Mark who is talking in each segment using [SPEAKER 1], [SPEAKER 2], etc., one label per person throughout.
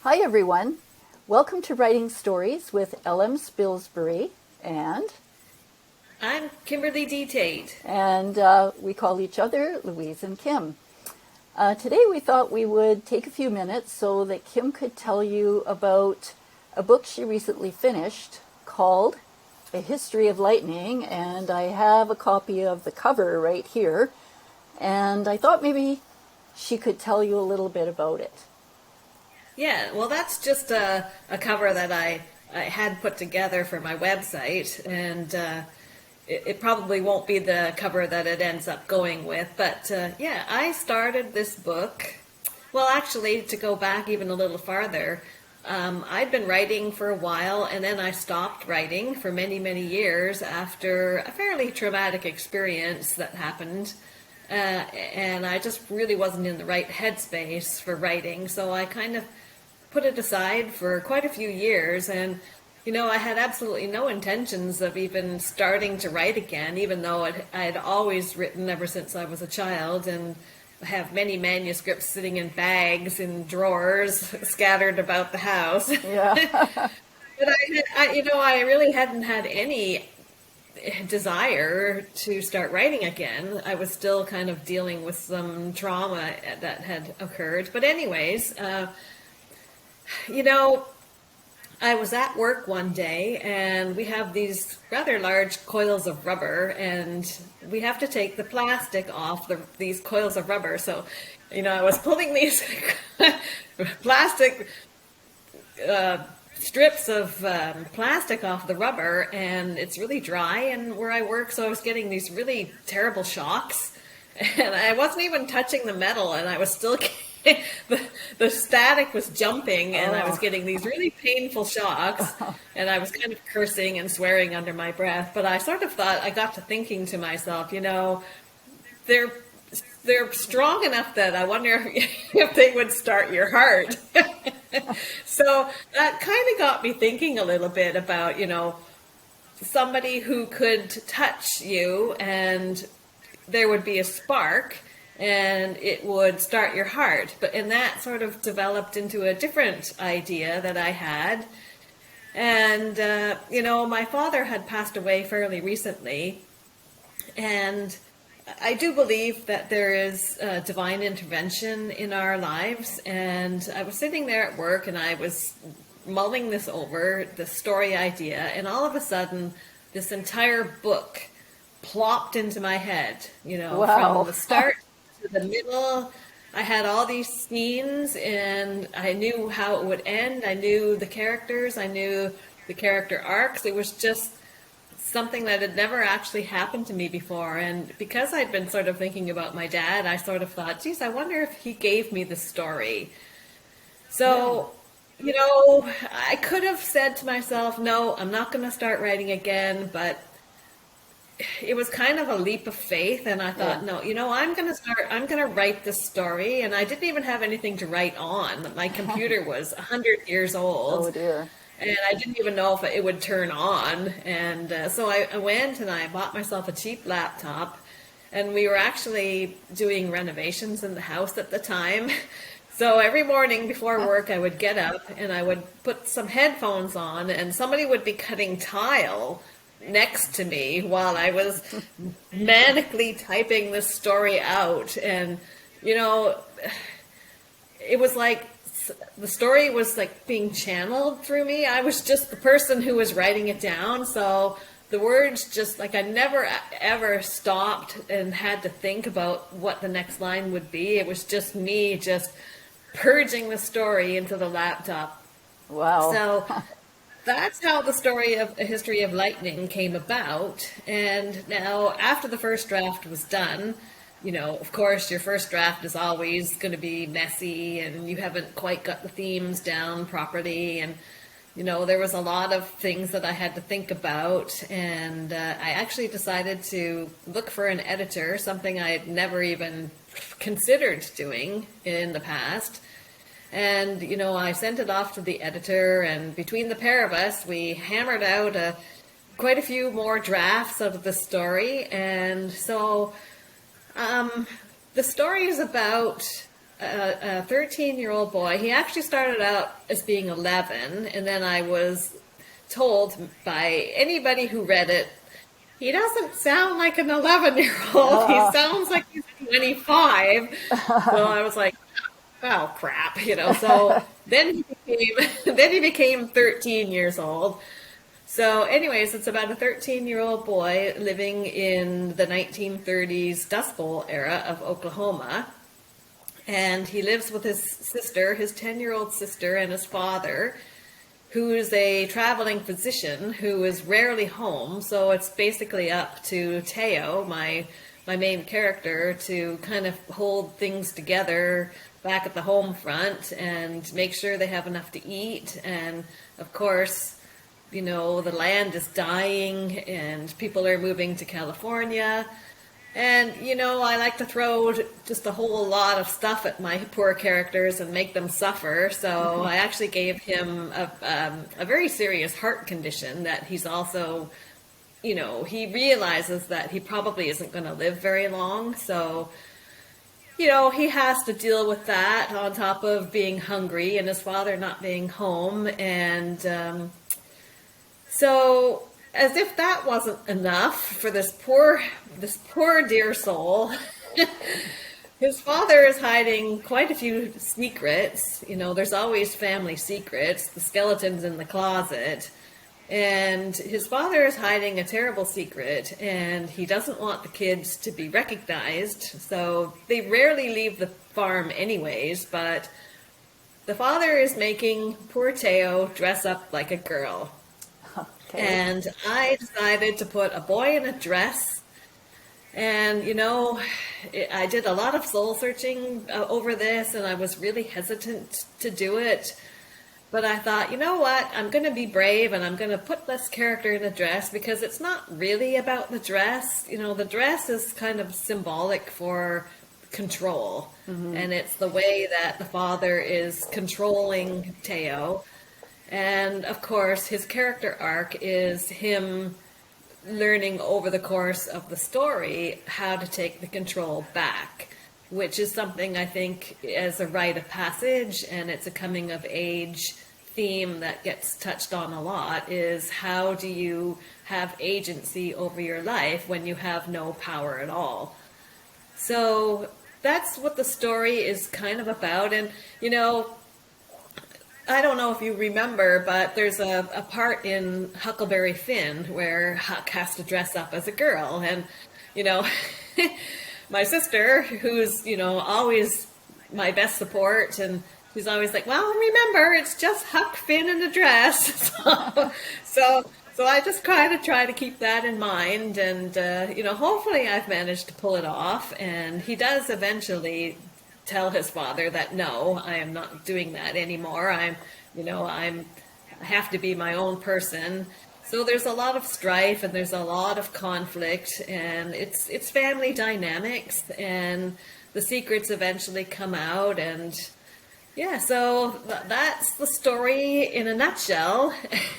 [SPEAKER 1] Hi, everyone. Welcome to Writing Stories with L.M. Spilsbury, and
[SPEAKER 2] I'm Kimberley D. Tait.
[SPEAKER 1] we call each other Louise and Kim. Today, we thought we would take a few minutes so that Kim could tell you about a book she recently finished called A History of Lightning, and I have a copy of the cover right here. And I thought maybe she could tell you a little bit about it.
[SPEAKER 2] Yeah, well, that's just a cover that I had put together for my website, and it probably won't be the cover that it ends up going with. But yeah, I started this book. Well, actually, to go back even a little farther, I'd been writing for a while, and then I stopped writing for many, many years after a fairly traumatic experience that happened. And I just really wasn't in the right headspace for writing, so I kind of put it aside for quite a few years. And I had absolutely no intentions of even starting to write again, even though I had always written ever since I was a child, and I have many manuscripts sitting in bags in drawers scattered about the house.
[SPEAKER 1] Yeah.
[SPEAKER 2] But I really hadn't had any desire to start writing again. I was still kind of dealing with some trauma that had occurred. But anyways, you know, I was at work one day, and we have these rather large coils of rubber, and we have to take the plastic off these coils of rubber. So, I was pulling these plastic strips of plastic off the rubber, and it's really dry and where I work, so I was getting these really terrible shocks, and I wasn't even touching the metal, and I was still the static was jumping, and I was getting these really painful shocks, and I was kind of cursing and swearing under my breath. But I sort of thought, I got to thinking to myself, they're they're strong enough that I wonder if they would start your heart. So that kind of got me thinking a little bit about, somebody who could touch you and there would be a spark and it would start your heart. And that sort of developed into a different idea that I had. And, my father had passed away fairly recently, and I do believe that there is divine intervention in our lives. And I was sitting there at work, and I was mulling this over, the story idea, and all of a sudden, this entire book plopped into my head,
[SPEAKER 1] Wow.
[SPEAKER 2] from the start to the middle. I had all these scenes, and I knew how it would end. I knew the characters. I knew the character arcs. It was just something that had never actually happened to me before. And because I'd been sort of thinking about my dad, I sort of thought, geez, I wonder if he gave me the story. So, I could have said to myself, no, I'm not going to start writing again, but it was kind of a leap of faith, and I thought, no, I'm going to write this story. And I didn't even have anything to write on. My computer was 100 years old.
[SPEAKER 1] Oh, dear.
[SPEAKER 2] And I didn't even know if it would turn on. And so I went and I bought myself a cheap laptop. And we were actually doing renovations in the house at the time. So every morning before work, I would get up and I would put some headphones on, and somebody would be cutting tile next to me while I was manically typing this story out. And, it was like the story was like being channeled through me. I was just the person who was writing it down. So the words just like I never ever stopped and had to think about what the next line would be. It was just me just purging the story into the laptop.
[SPEAKER 1] Wow.
[SPEAKER 2] So that's how the story of A History of Lightning came about. And now, after the first draft was done, of course, your first draft is always going to be messy, and you haven't quite got the themes down properly. And, there was a lot of things that I had to think about. And I actually decided to look for an editor, something I had never even considered doing in the past. And, I sent it off to the editor, and between the pair of us, we hammered out quite a few more drafts of the story. And so the story is about a 13-year-old boy. He actually started out as being 11, and then I was told by anybody who read it, he doesn't sound like an 11-year-old. He sounds like he's 25. So I was like, oh crap, So then he became 13 years old. So anyways, it's about a 13-year-old boy living in the 1930s Dust Bowl era of Oklahoma. And he lives with his sister, his 10-year-old sister, and his father, who is a traveling physician who is rarely home. So it's basically up to Tait, my main character, to kind of hold things together back at the home front and make sure they have enough to eat. And of course, the land is dying and people are moving to California. And, I like to throw just a whole lot of stuff at my poor characters and make them suffer. So I actually gave him a very serious heart condition that he's also, he realizes that he probably isn't going to live very long. So, he has to deal with that on top of being hungry and his father not being home. And so as if that wasn't enough for this poor dear soul, his father is hiding quite a few secrets. There's always family secrets, the skeletons in the closet. And his father is hiding a terrible secret, and he doesn't want the kids to be recognized. So they rarely leave the farm anyways, but the father is making poor Tait dress up like a girl. Okay. And I decided to put a boy in a dress. And, I did a lot of soul searching over this, and I was really hesitant to do it. But I thought, you know what, I'm going to be brave, and I'm going to put this character in a dress, because it's not really about the dress. The dress is kind of symbolic for control. Mm-hmm. And it's the way that the father is controlling Tait. And of course, his character arc is him learning over the course of the story how to take the control back, which is something I think as a rite of passage, and it's a coming of age theme that gets touched on a lot, is how do you have agency over your life when you have no power at all. So that's what the story is kind of about. And, I don't know if you remember, but there's a part in Huckleberry Finn where Huck has to dress up as a girl. And, my sister, who's, always my best support, and she's always like, well, remember, it's just Huck Finn in a dress. So I just kind of try to keep that in mind. And, hopefully I've managed to pull it off. And he does eventually tell his father that, no, I am not doing that anymore. I have to be my own person. So there's a lot of strife and there's a lot of conflict, and it's family dynamics, and the secrets eventually come out. And yeah, so that's the story in a nutshell.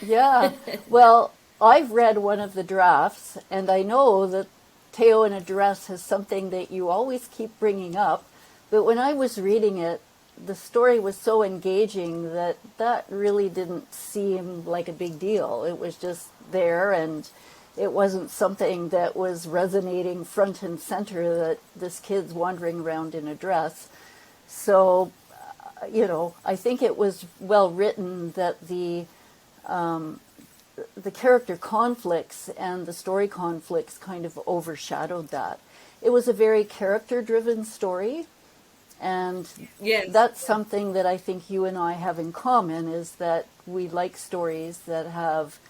[SPEAKER 1] Yeah. Well, I've read one of the drafts, and I know that Tait in a dress is something that you always keep bringing up. But when I was reading it, the story was so engaging that really didn't seem like a big deal. It was just there, and it wasn't something that was resonating front and center, that this kid's wandering around in a dress. So, I think it was well written that the character conflicts and the story conflicts kind of overshadowed that. It was a very character-driven story. And yes, that's something that I think you and I have in common, is that we like stories that have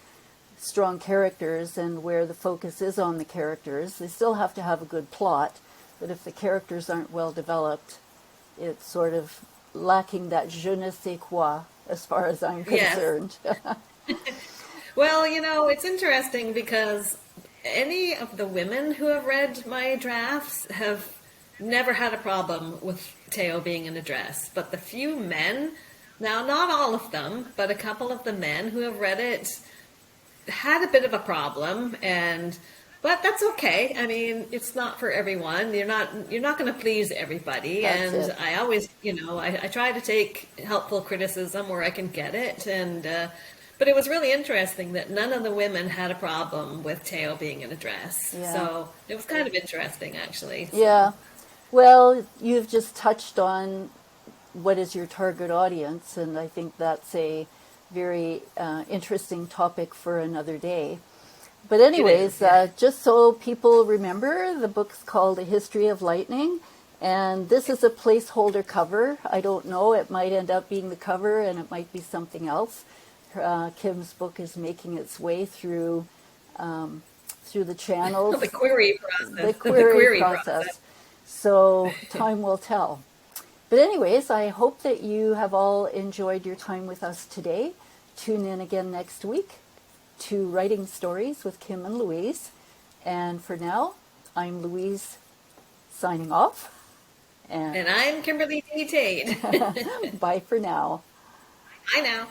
[SPEAKER 1] strong characters and where the focus is on the characters. They still have to have a good plot, but if the characters aren't well developed, it's sort of lacking that je ne sais quoi, as far as I'm concerned.
[SPEAKER 2] Yes. Well, it's interesting because any of the women who have read my drafts have never had a problem with Tait being in a dress. But the few men, now not all of them, but a couple of the men who have read it had a bit of a problem. And But that's okay. I mean, it's not for everyone. You're not going to please everybody.
[SPEAKER 1] That's
[SPEAKER 2] And
[SPEAKER 1] it.
[SPEAKER 2] I always, I try to take helpful criticism where I can get it. And but it was really interesting that none of the women had a problem with Teo being in a dress.
[SPEAKER 1] Yeah.
[SPEAKER 2] So it was kind of interesting, actually.
[SPEAKER 1] Yeah.
[SPEAKER 2] So
[SPEAKER 1] Well, you've just touched on what is your target audience, and I think that's a very interesting topic for another day. But
[SPEAKER 2] it is,
[SPEAKER 1] anyways,
[SPEAKER 2] yeah.
[SPEAKER 1] just so people remember, the book's called A History of Lightning, and this is a placeholder cover. I don't know, it might end up being the cover and it might be something else. Kim's book is making its way through the channels,
[SPEAKER 2] The query process.
[SPEAKER 1] the
[SPEAKER 2] The
[SPEAKER 1] query
[SPEAKER 2] query
[SPEAKER 1] process. So time will tell. But anyways, I hope that you have all enjoyed your time with us today. Tune in again next week to Writing Stories with Kim and Louise. And for now, I'm Louise signing off. And
[SPEAKER 2] And I'm Kimberley D. Tait.
[SPEAKER 1] bye for now.
[SPEAKER 2] I know.